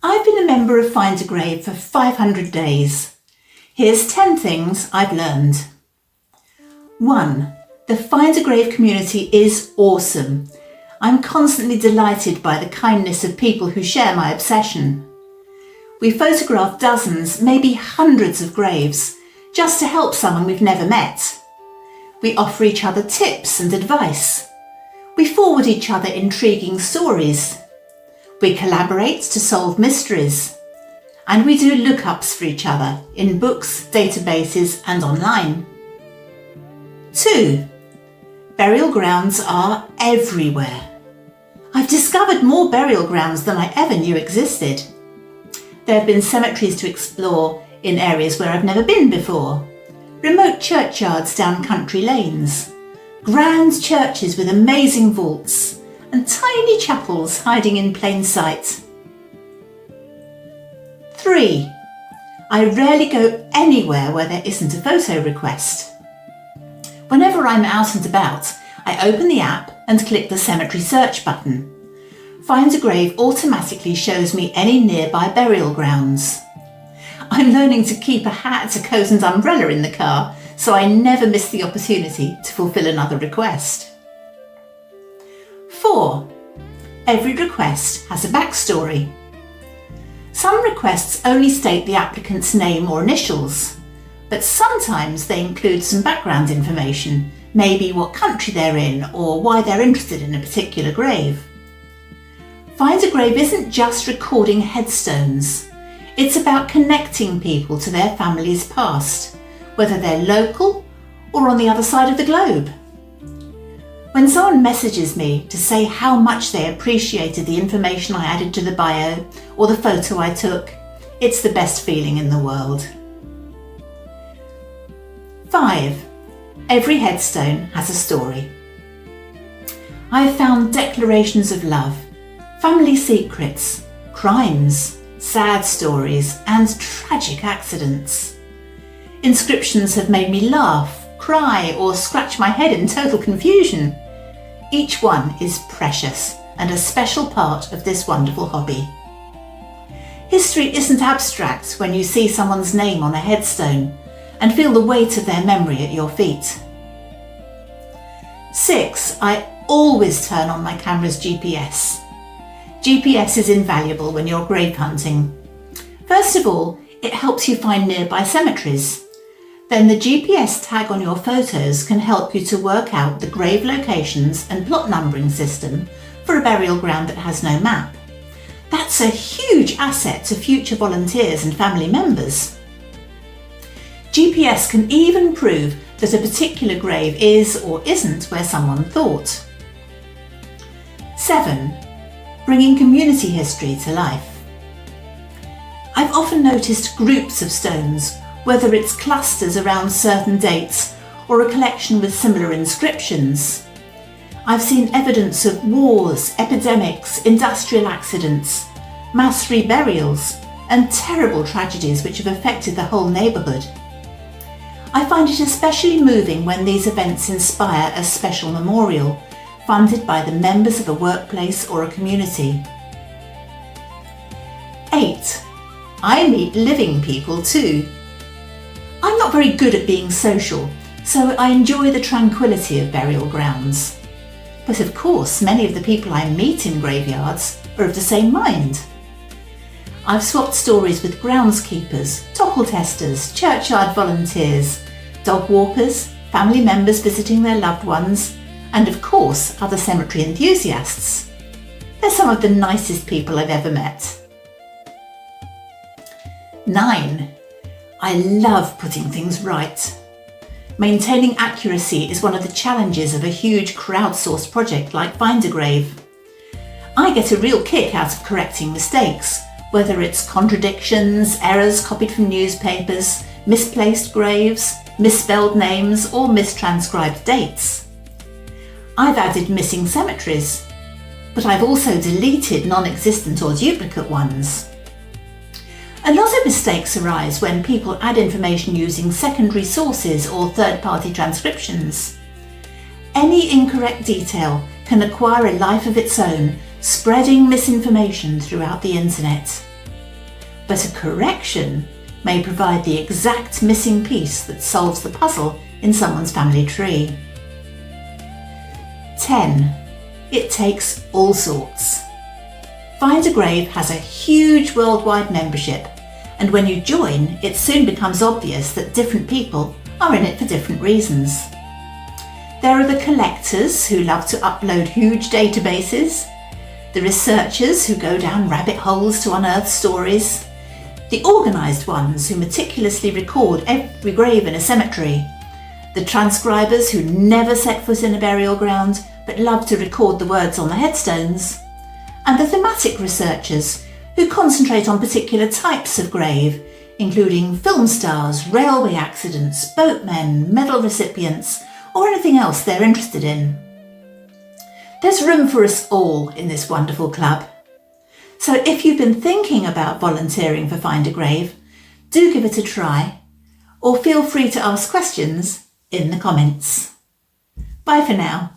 I've been a member of Find a Grave for 500 days. Here's 10 things I've learned. 1. The Find a Grave community is awesome. I'm constantly delighted by the kindness of people who share my obsession. We photograph dozens, maybe hundreds of graves, just to help someone we've never met. We offer each other tips and advice. We forward each other intriguing stories. We collaborate to solve mysteries. And we do lookups for each other in books, databases and online. 2. Burial grounds are everywhere. I've discovered more burial grounds than I ever knew existed. There have been cemeteries to explore in areas where I've never been before, remote churchyards down country lanes, grand churches with amazing vaults, and tiny chapels hiding in plain sight. 3. I rarely go anywhere where there isn't a photo request. Whenever I'm out and about, I open the app and click the cemetery search button. Find a Grave automatically shows me any nearby burial grounds. I'm learning to keep a hat, a coat and umbrella in the car, so I never miss the opportunity to fulfil another request. 4. Every request has a backstory. Some requests only state the applicant's name or initials, but sometimes they include some background information, maybe what country they're in or why they're interested in a particular grave. Find a Grave isn't just recording headstones. It's about connecting people to their family's past, whether they're local or on the other side of the globe. When someone messages me to say how much they appreciated the information I added to the bio or the photo I took, it's the best feeling in the world. 5. Every headstone has a story. I've found declarations of love, family secrets, crimes, sad stories, and tragic accidents. Inscriptions have made me laugh, cry, or scratch my head in total confusion. Each one is precious and a special part of this wonderful hobby. History isn't abstract when you see someone's name on a headstone and feel the weight of their memory at your feet. 6. I always turn on my camera's GPS. GPS is invaluable when you're grave hunting. First of all, it helps you find nearby cemeteries. Then the GPS tag on your photos can help you to work out the grave locations and plot numbering system for a burial ground that has no map. That's a huge asset to future volunteers and family members. GPS can even prove that a particular grave is or isn't where someone thought. 7. Bringing community history to life. I've often noticed groups of stones, whether it's clusters around certain dates or a collection with similar inscriptions. I've seen evidence of wars, epidemics, industrial accidents, mass reburials, and terrible tragedies which have affected the whole neighbourhood. I find it especially moving when these events inspire a special memorial, funded by the members of a workplace or a community. 8. I meet living people too. I'm not very good at being social, so I enjoy the tranquility of burial grounds. But of course, many of the people I meet in graveyards are of the same mind. I've swapped stories with groundskeepers, topple testers, churchyard volunteers, dog walkers, family members visiting their loved ones, and of course, other cemetery enthusiasts. They're some of the nicest people I've ever met. 9. I love putting things right. Maintaining accuracy is one of the challenges of a huge crowdsourced project like Find a Grave. I get a real kick out of correcting mistakes, whether it's contradictions, errors copied from newspapers, misplaced graves, misspelled names, or mistranscribed dates. I've added missing cemeteries, but I've also deleted non-existent or duplicate ones. A lot of mistakes arise when people add information using secondary sources or third-party transcriptions. Any incorrect detail can acquire a life of its own, spreading misinformation throughout the internet. but a correction may provide the exact missing piece that solves the puzzle in someone's family tree. 10. It takes all sorts. Find a Grave has a huge worldwide membership, and when you join, it soon becomes obvious that different people are in it for different reasons. There are the collectors who love to upload huge databases, the researchers who go down rabbit holes to unearth stories, the organised ones who meticulously record every grave in a cemetery, the transcribers who never set foot in a burial ground but love to record the words on the headstones, and the thematic researchers who concentrate on particular types of grave, including film stars, railway accidents, boatmen, medal recipients, or anything else they're interested in. There's room for us all in this wonderful club. So if you've been thinking about volunteering for Find a Grave, do give it a try, or feel free to ask questions in the comments. Bye for now.